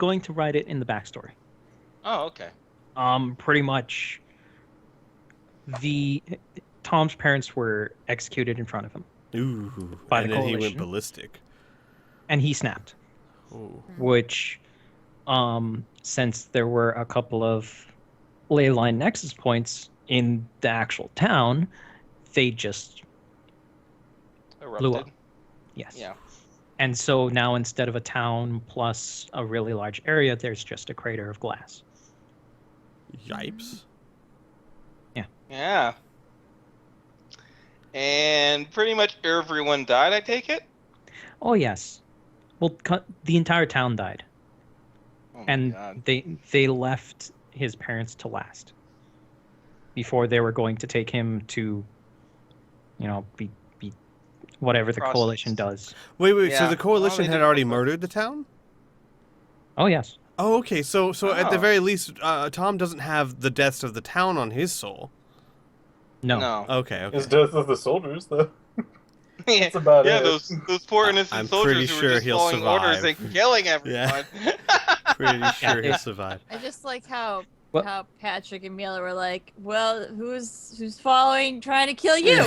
going to write it in the backstory. Oh, okay. Pretty much, the Tom's parents were executed in front of him Ooh, by and the then he went coalition, ballistic. and he snapped. Oh. Which, since there were a couple of ley line nexus points in the actual town, they just blew up. Erupted. Yes. Yeah. And so now instead of a town plus a really large area, there's just a crater of glass. Yipes. Yeah. And pretty much everyone died, I take it? Oh yes. Well, the entire town died, Oh my and God. they left his parents to last before they were going to take him to, be whatever the coalition does. Wait, so Yeah. the coalition Well, they had did already both. murdered the town? Oh yes. Oh, okay. So at the Oh. very least, Tom doesn't have the deaths of the town on his soul. No. Okay. His death of the soldiers, though. Yeah, That's about yeah, it. those poor innocent I'm soldiers pretty who sure were just he'll following orders survive. and killing everyone. Pretty sure they- he'll survive. I just like how What? how Patrick and Mila were like, well, who's following, trying to kill you?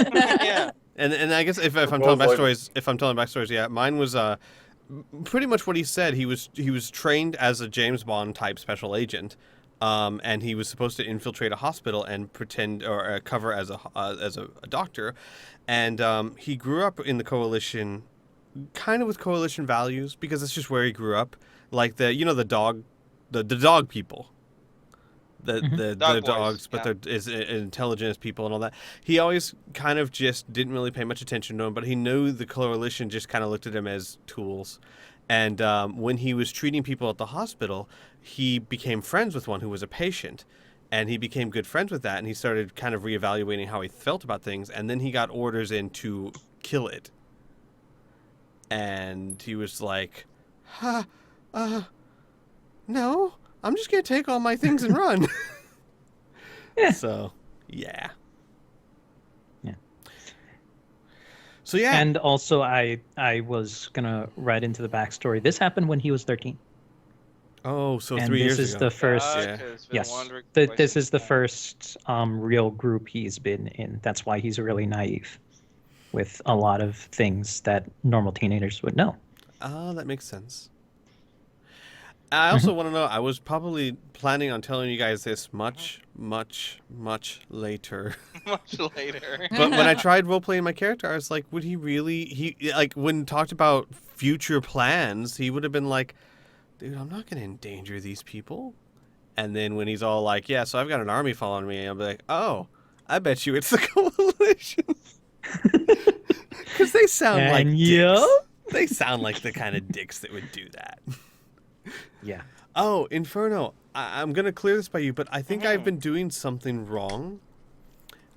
Yeah. And I guess if I'm Well, telling backstories, yeah, mine was pretty much what he said. He was trained as a James Bond type special agent, and he was supposed to infiltrate a hospital and pretend or cover as a doctor, and he grew up in the coalition, kind of with coalition values because it's just where he grew up, like the dog people. The Dog boys, dogs, but yeah. they're as intelligent as people and all that. He always kind of just didn't really pay much attention to him, but he knew the coalition just kind of looked at him as tools. And when he was treating people at the hospital, he became friends with one who was a patient, and he became good friends with that. And he started kind of reevaluating how he felt about things, and then he got orders in to kill it. And he was like, no. I'm just going to take all my things and run. Yeah. So, yeah. Yeah. So, yeah. And also, I was gonna write into the backstory. This happened when he was 13. Oh, so And 3 years this is ago. the first. Yeah. It's been Yes, wandering this twice is the since then. first real group he's been in. That's why he's really naive with a lot of things that normal teenagers would know. Oh, that makes sense. I also want to know, I was probably planning on telling you guys this much, much, much later. Much later. But when I tried role-playing my character, I was like, would he really... when talked about future plans, he would have been like, dude, I'm not going to endanger these people. And then when he's all like, yeah, so I've got an army following me, I'll be like, oh, I bet you it's the coalition. Because they sound like And dicks. yeah. They sound like the kind of dicks that would do that. Yeah. Oh, Inferno, I'm going to clear this by you, but I think I've been doing something wrong.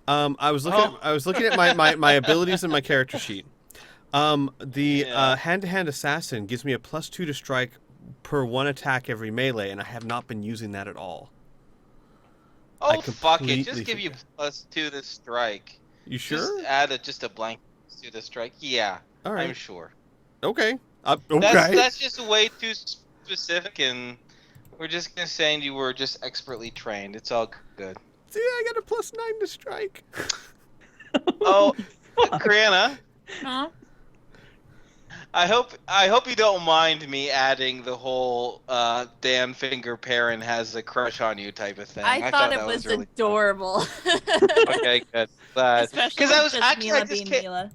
I was looking at my abilities in my character sheet. Hand-to-hand assassin gives me a +2 to strike per 1 attack every melee, and I have not been using that at all. Oh, fuck it. Just completely give you +2 to strike. You sure? Just add just a blank +2 to strike. Yeah, All right. I'm sure. Okay. Okay. That's just way too specific, and we're just gonna say you were just expertly trained. It's all good. See, I got a +9 to strike. Oh, Kriana, Huh? I hope you don't mind me adding the whole Dan Finger Perrin has a crush on you type of thing. I thought it that was really adorable. Okay, good. Glad. Especially Because I was just actually Mila being Mila.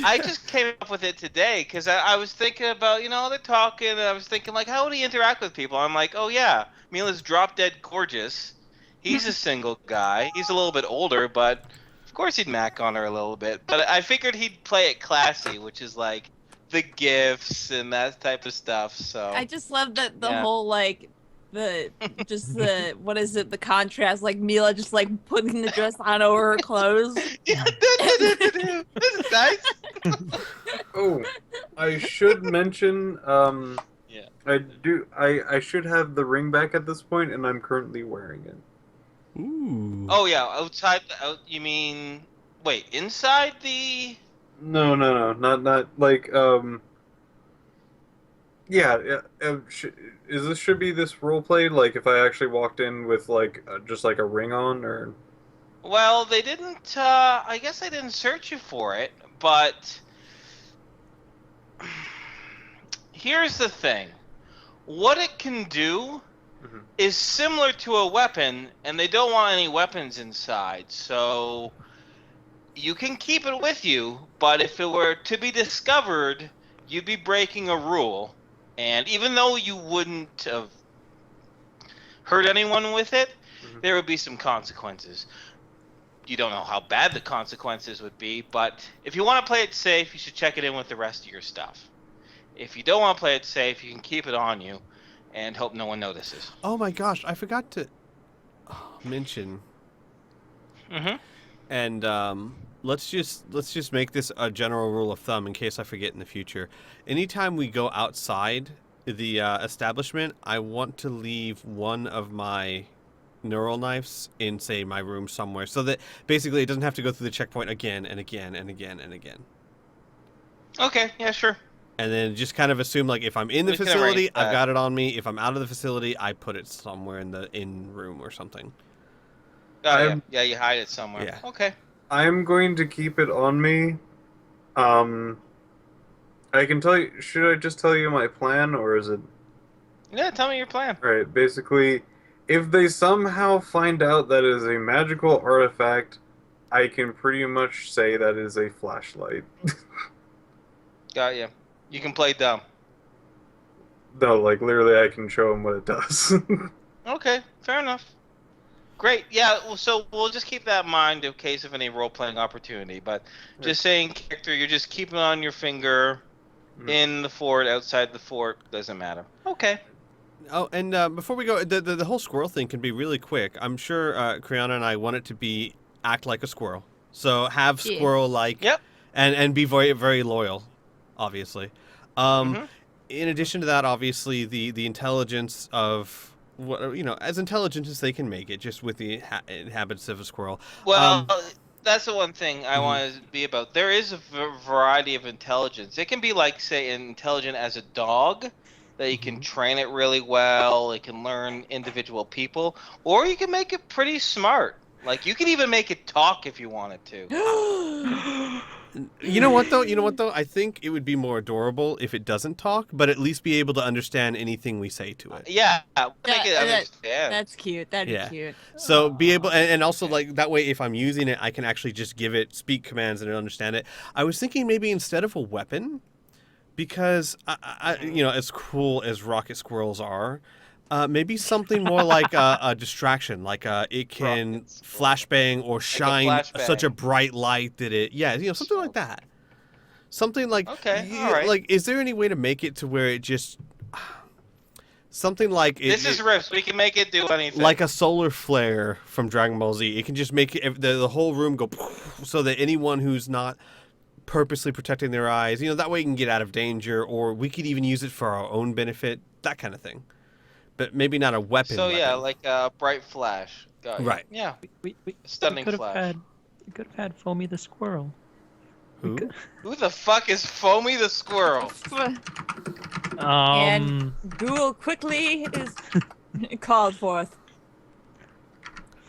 I just came up with it today because I was thinking about, they're talking, and I was thinking, like, how would he interact with people? I'm like, oh, yeah, Mila's drop-dead gorgeous. He's a single guy. He's a little bit older, but of course he'd mac on her a little bit. But I figured he'd play it classy, which is, like, the gifts and that type of stuff, so... I just love that the Yeah. whole like what is it, the contrast, like Mila just like putting the dress on over her clothes. Yeah, this is nice. Oh, I should mention, Yeah. I should have the ring back at this point, and I'm currently wearing it. Ooh. Oh, yeah, outside, you mean... Wait, inside the... No, not like, Yeah. Should be this role played? Like if I actually walked in with like just like a ring on, or Well, they didn't. I guess they didn't search you for it, but here's the thing: what it can do Mhm. is similar to a weapon, and they don't want any weapons inside. So you can keep it with you, but if it were to be discovered, you'd be breaking a rule. And even though you wouldn't have hurt anyone with it, Mhm. there would be some consequences. You don't know how bad the consequences would be, but if you want to play it safe, you should check it in with the rest of your stuff. If you don't want to play it safe, you can keep it on you and hope no one notices. Oh my gosh, I forgot to mention. Mm-hmm. And let's just make this a general rule of thumb in case I forget in the future. Anytime we go outside the establishment, I want to leave one of my neural knives in, say, my room somewhere, so that basically it doesn't have to go through the checkpoint again and again and again and again. Okay, yeah, sure. And then just kind of assume, like, if I'm in the We can facility, arrange I've that. got it on me. If I'm out of the facility, I put it somewhere in the room or something. Oh, yeah. I'm- Yeah, you hide it somewhere. Yeah. Okay. I'm going to keep it on me. I can tell you. Should I just tell you my plan, or is it? Yeah, tell me your plan. All right. Basically, if they somehow find out that it is a magical artifact, I can pretty much say that is a flashlight. Got you. You can play dumb. No, like literally, I can show them what it does. Okay, fair enough. Great. Yeah, well, so we'll just keep that in mind in case of any role-playing opportunity. But just saying character, you're just keeping on your finger Mhm. in the fort, outside the fort, doesn't matter. Okay. Oh, and before we go, the whole squirrel thing can be really quick. I'm sure Kriana and I want it to be act like a squirrel. So have Yeah. squirrel-like, Yep. and be very, very loyal, obviously. Mhm. In addition to that, obviously, the intelligence of, what as intelligent as they can make it, just with the habits of a squirrel. Well, that's the one thing I Mhm. want to be about. There is a variety of intelligence. It can be like, say, intelligent as a dog, that you can train it really well. It can learn individual people, or you can make it pretty smart. Like you can even make it talk if you wanted to. You know what though? I think it would be more adorable if it doesn't talk, but at least be able to understand anything we say to it. Yeah, make it That- understand. That's cute. That'd Yeah. be cute. So be able, Aw. and also like that way, if I'm using it, I can actually just give it speak commands and it'll understand it. I was thinking maybe instead of a weapon, because I as cool as rocket squirrels are, maybe something more like a distraction, like it can Rocket squirrel. flashbang or shine flashbang. such a bright light that it, something like that. Something like, Okay, all right. like, is there any way to make it to where it just, something like it, This is Rifts. We can make it do anything. like a solar flare from Dragon Ball Z. It can just make the whole room go so that anyone who's not purposely protecting their eyes, that way you can get out of danger, or we could even use it for our own benefit, that kind of thing. But maybe not a weapon. So yeah, weapon. like a bright flash. Got you. Right. Yeah. We Stunning could have flash. we could have had Foamy the squirrel. We Who? could- Who the fuck is Foamy the squirrel? And Google quickly is called forth.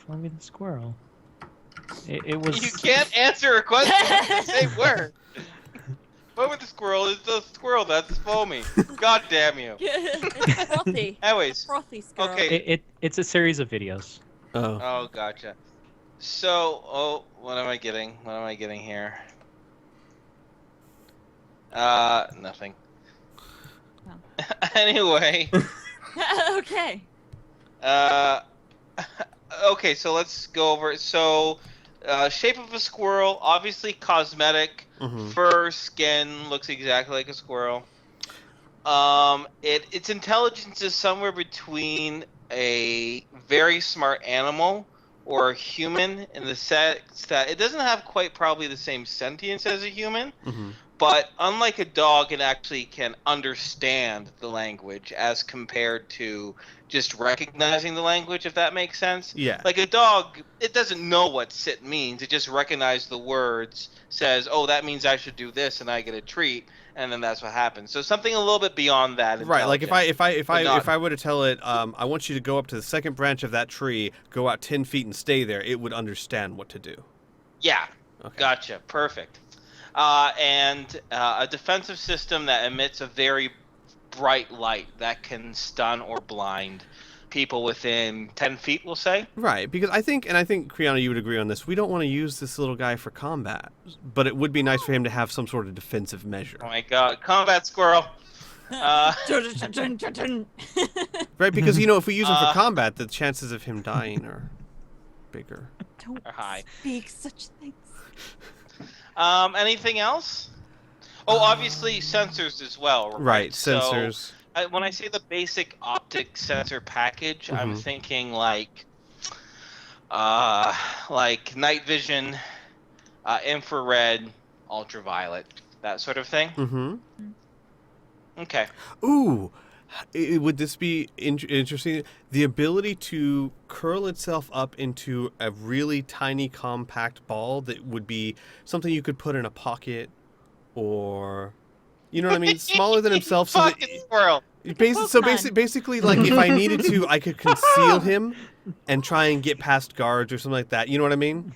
Foamy the squirrel. It was. You can't answer a question with the same word. Foamy the squirrel is the squirrel that's foamy. God damn you. It's frothy. Anyways, Frothy squirrel. okay. It's a series of videos. Oh. Oh, gotcha. So, what am I getting? What am I getting here? Nothing. Oh. Anyway, Okay. okay, so let's go over it. So, shape of a squirrel, obviously cosmetic. Mhm. Fur, skin, looks exactly like a squirrel. Its intelligence is somewhere between a very smart animal or a human, in the sense that it doesn't have quite probably the same sentience as a human, Mhm. But unlike a dog, it actually can understand the language as compared to just recognizing the language, if that makes sense. Yeah. Like a dog, it doesn't know what sit means. It just recognizes the words, says, "Oh, that means I should do this," and I get a treat, and then that's what happens. So something a little bit beyond that. Right, like if not- I were to tell it, I want you to go up to the second branch of that tree, go out 10 feet and stay there, it would understand what to do. Yeah. Okay. Gotcha. Perfect. And a defensive system that emits a very bright light that can stun or blind people within 10 feet, we'll say. Right, because I think Kriana, you would agree on this. We don't want to use this little guy for combat, but it would be nice for him to have some sort of defensive measure. Oh my god, combat squirrel. Right, because if we use him for combat, the chances of him dying are bigger. Don't Or high. speak such things. Anything else? Oh, obviously sensors as well. Right, So, sensors. when I say the basic optic sensor package, I'm Mhm. thinking like night vision, infrared, ultraviolet, that sort of thing. Mm-hmm. Okay. Ooh, would this be interesting? The ability to curl itself up into a really tiny, compact ball that would be something you could put in a pocket, or, you know what I mean, smaller than himself. So that Fucking squirrel. basically, like if I needed to, I could conceal him and try and get past guards or something like that. You know what I mean?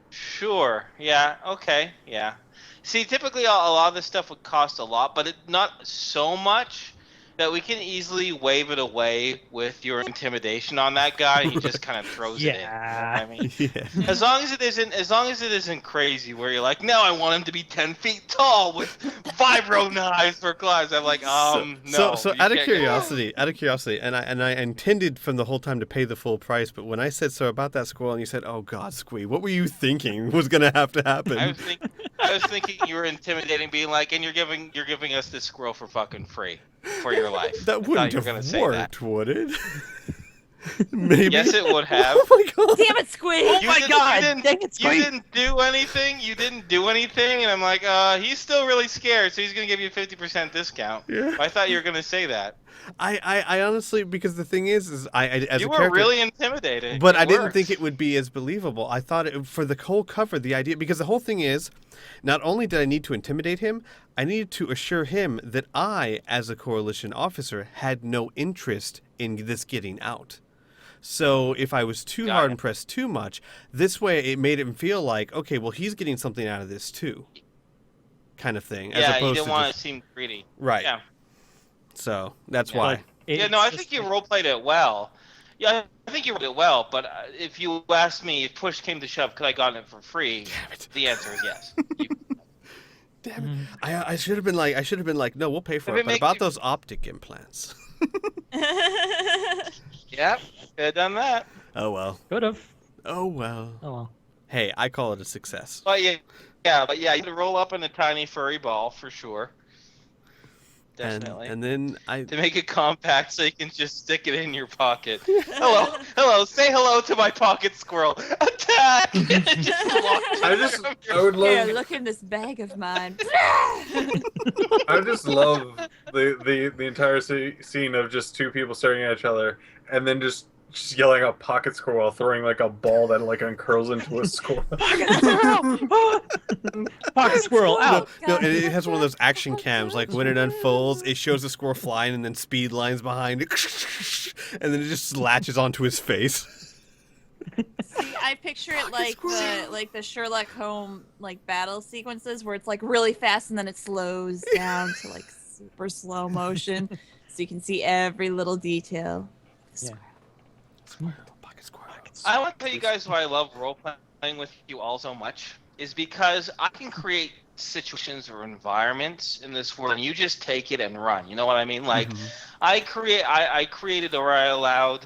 Sure. Yeah. Okay. Yeah. See, typically a lot of this stuff would cost a lot, but not so much that we can easily wave it away with your intimidation on that guy. And he just kind of throws it in. You know what I mean? Yeah. As long as it isn't crazy, where you're like, no, I want him to be 10 feet tall with vibro knives for claws. I'm like, no. So you out of can't- curiosity, and I intended from the whole time to pay the full price, but when I said so about that squirrel, and you said, "Oh God, Squee, what were you thinking was gonna have to happen?" I was thinking you were intimidating, being like, and you're giving us this squirrel for fucking free for your life. That I thought wouldn't you were gonna have say worked, would it? Maybe. Yes, it would have. Oh my God. Damn it, Squeak! Oh You my didn't- God! You didn't, Dang it, you Squeak! didn't do anything. You didn't do anything, and I'm like, he's still really scared, so he's gonna give you a 50% discount. Yeah. I thought you were gonna say that. I honestly, because the thing is I as You a were character, really intimidated. but It I didn't works. think it would be as believable. I thought for the whole cover, the idea, because the whole thing is, not only did I need to intimidate him, I needed to assure him that I, as a coalition officer, had no interest in this getting out. So if I was too Got hard it. and pressed too much, this way it made him feel like, okay, well, he's getting something out of this too, kind of thing. As Yeah, you opposed didn't to want just, to seem greedy. right. Yeah. So that's Yeah. why. But Yeah, no, I it's think just- you roleplayed it well. Yeah, I think you roleplayed it well, but if you asked me, if push came to shove, could I gotten it for free? Damn it. The answer is yes. You- Damn it. I should have been like, no, we'll pay for If it. it But makes about you- those optic implants. Yep, could have done that. Oh well. Could have. Oh well. Oh well. Hey, I call it a success. But yeah, you could roll up in a tiny furry ball for sure. Definitely. And then To make it compact so you can just stick it in your pocket. Hello, say hello to my pocket squirrel. Attack! I would Here, love look in this bag of mine. I just love the entire scene of just two people staring at each other and then just yelling out "pocket squirrel" while throwing like a ball that like uncurls into a squirrel. Pocket squirrel out. no, and it has one of those action cams. Like when it unfolds, it shows the squirrel flying, and then speed lines behind it, and then it just latches onto his face. See, I picture it like the Sherlock Holmes like battle sequences where it's like really fast and then it slows down to like super slow motion, so you can see every little detail. Yeah. Pocket squirrel. I want to tell you guys why I love role playing with you all so much is because I can create situations or environments in this world and you just take it and run. You know what I mean? Like I created or I allowed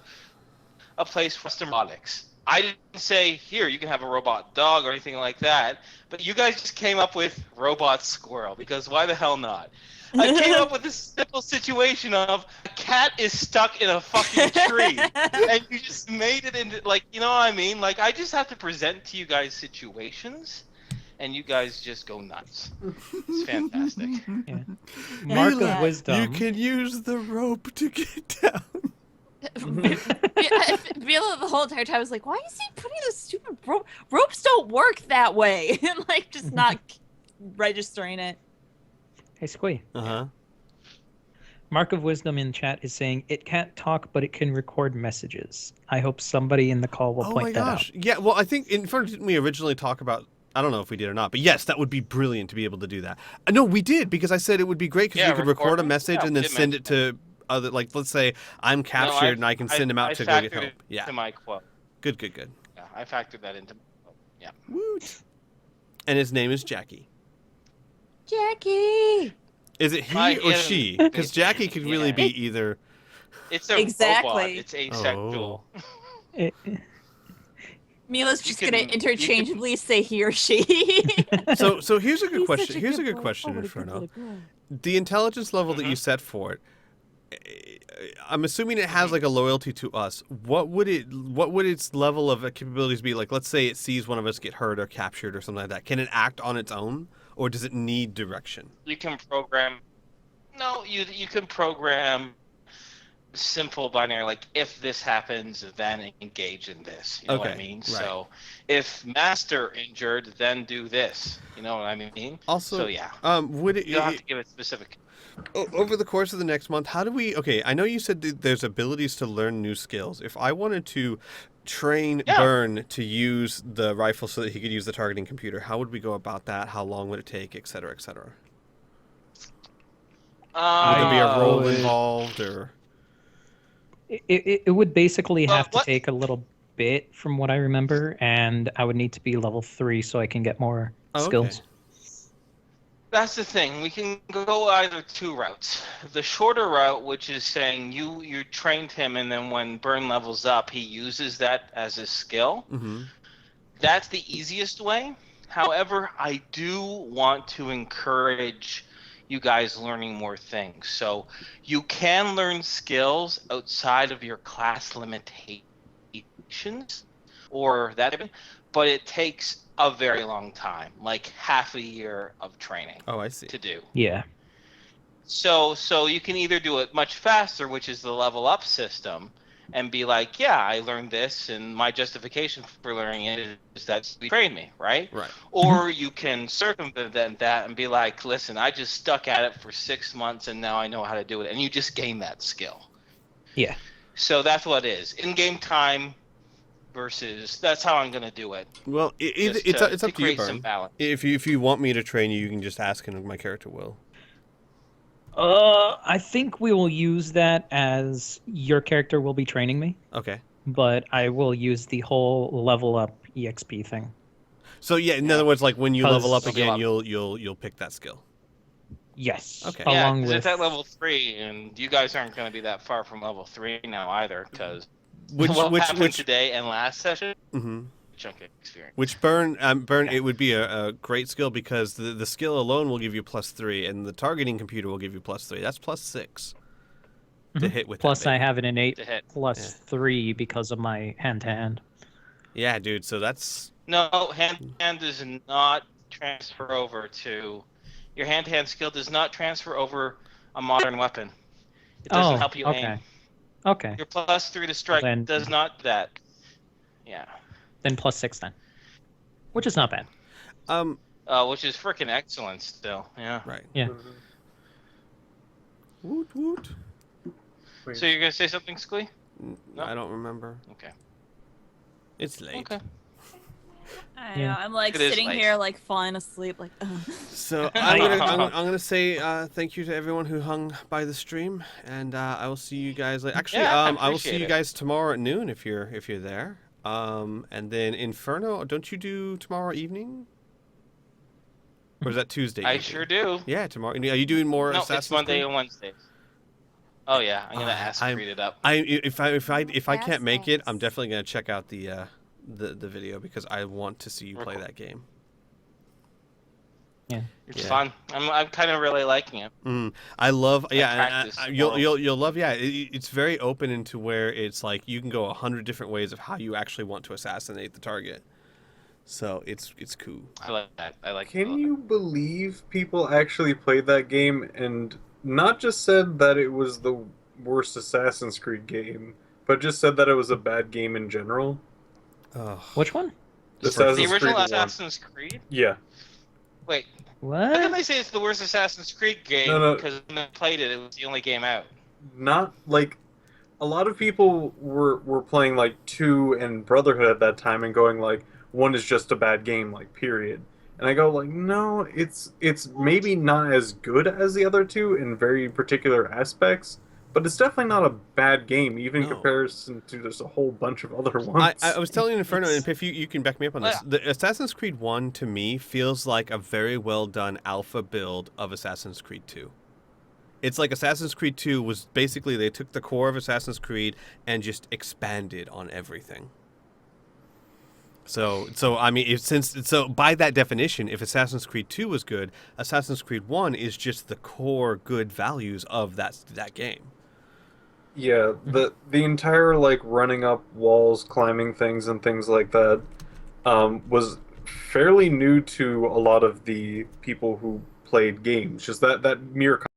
a place for custom robotics. I didn't say, here, you can have a robot dog or anything like that, but you guys just came up with robot squirrel, because why the hell not? I came up with this simple situation of a cat is stuck in a fucking tree, and you just made it into, like, you know what I mean? Like, I just have to present to you guys situations, and you guys just go nuts. It's fantastic. Yeah. Mark Yeah. of wisdom. You can use the rope to get down. Vila the whole entire time was like, why is he putting this stupid rope? Ropes don't work that way. And like just not registering it. Hey, Squee. Uh-huh. Mark of wisdom in chat is saying it can't talk, but it can record messages. I hope somebody in the call will Oh point my that gosh. out. Yeah, well, I think in front didn't we originally talk about, I don't know if we did or not, but yes, that would be brilliant to be able to do that. No, we did, because I said it would be great because Yeah, we could record a recording? message Yeah, and we then did send it to other, like, let's say I'm captured and I can send him out to go get factored help. it Yeah, To my quote. good. Yeah, I factored that into my quote. Yeah. Woot. And his name is Jackie. Jackie. Is it he My or she? Because Jackie could really Yeah. be either. It's a robot. Exactly. It's asexual. It- Mila's You just can- gonna you can- interchangeably say he or she. So here's a good He's question. such a Here's a good boy. question, Oh, what a Inferno. good little girl. The intelligence level that you Mhm. set for it, I'm assuming it has like a loyalty to us. What would its level of capabilities be? Like, let's say it sees one of us get hurt or captured or something like that. Can it act on its own, or does it need direction? You can program. No, you can program simple binary, like if this happens, then engage in this. You know what I Okay, mean? right. So if master injured, then do this. You know what I mean? Also, So yeah, would it you don't have to give it specific. over the course of the next month? How do we? Okay, I know you said that there's abilities to learn new skills. If I wanted to train Yeah. Burn to use the rifle so that he could use the targeting computer, how would we go about that? How long would it take, et cetera, et cetera? Would there be a role would- involved, or? It would basically Well, have to what- take a little bit from what I remember, and I would need to be level 3 so I can get more Oh, okay. skills. That's the thing. We can go either two routes. The shorter route, which is saying you trained him, and then when Burn levels up, he uses that as a skill. Mm-hmm. That's the easiest way. However, I do want to encourage you guys learning more things. So you can learn skills outside of your class limitations or that, but it takes a very long time, like half a year of training Oh, I see. to do. Yeah. So you can either do it much faster, which is the level up system, and be like, yeah, I learned this, and my justification for learning it is that you trained me, right? Right. Or you can circumvent that and be like, listen, I just stuck at it for 6 months, and now I know how to do it, and you just gain that skill. Yeah. So that's what it is. In-game time versus, that's how I'm going to do it. Well, just it's up to you, create some Burn. balance. If you want me to train you, you can just ask, and my character will. I think we will use that as your character will be training me, Okay. but I will use the whole level up EXP thing. So yeah, in other words, like when you level up Because- again, Level you'll pick that skill. Yes. Okay. Yeah, Along 'cause with it's at level 3, and you guys aren't going to be that far from level 3 now either, because Which what which happened which today and last session, mhm. chunk of experience. Which Burn, it would be a great skill because the skill alone will give you +3, and the targeting computer will give you +3. That's +6 to Mhm. hit with. Plus that I baby. have an innate To hit. +3 because of my hand to hand. Yeah, dude. So that's No, hand does not transfer over to your hand-to-hand skill. Does not transfer over a modern weapon. It doesn't help you okay. aim. Okay. Your +3 to strike then- does not do that. Yeah, Then +6 then. Which is not bad. which is freaking excellent still. Yeah. right. Yeah. Woot woot. So you're gonna say something, Squee? No? I don't remember. Okay. It's late. Okay. I Yeah. know. I'm like It is sitting late. here, like falling asleep, like. Ugh. So I'm gonna say thank you to everyone who hung by the stream, and I will see you guys later. Actually, Yeah, I I will see appreciate you it. guys tomorrow at noon if you're there. And then Inferno, don't you do tomorrow evening? Or is that Tuesday? I evening? sure do. Yeah, tomorrow. Are you doing more No, Assassin's it's Monday Creed? and Wednesdays. Oh yeah, I'm gonna ask I'm- read it up. If I can't make it, I'm Assets. definitely gonna check out the video because I want to see you play that game. It's Yeah. fun. I'm kind of really liking it. I love, I yeah, practice you'll love, yeah. It's very open into where it's like you can go 100 different ways of how you actually want to assassinate the target. So it's cool. I like that. I like. Can you believe people actually played that game and not just said that it was the worst Assassin's Creed game, but just said that it was a bad game in general? Ugh. Which one? the Assassin's original Creed 1. Assassin's Creed? Yeah. Wait, how can What? they say it's the worst Assassin's Creed game? No. Because when I played it, it was the only game out. Not like a lot of people were playing like 2 and Brotherhood at that time and going like 1 is just a bad game, like period. And I go like, no, it's maybe not as good as the other 2 in very particular aspects, but it's definitely not a bad game, even in No. comparison to just a whole bunch of other ones. I was telling Inferno, and Piff, you can back me up on this. Yeah. The Assassin's Creed 1, to me, feels like a very well done alpha build of Assassin's Creed 2. It's like Assassin's Creed 2 was basically, they took the core of Assassin's Creed and just expanded on everything. So I mean, so by that definition, if Assassin's Creed 2 was good, Assassin's Creed 1 is just the core good values of that game. Yeah, the entire like running up walls, climbing things, and things like that was fairly new to a lot of the people who played games. Just that mere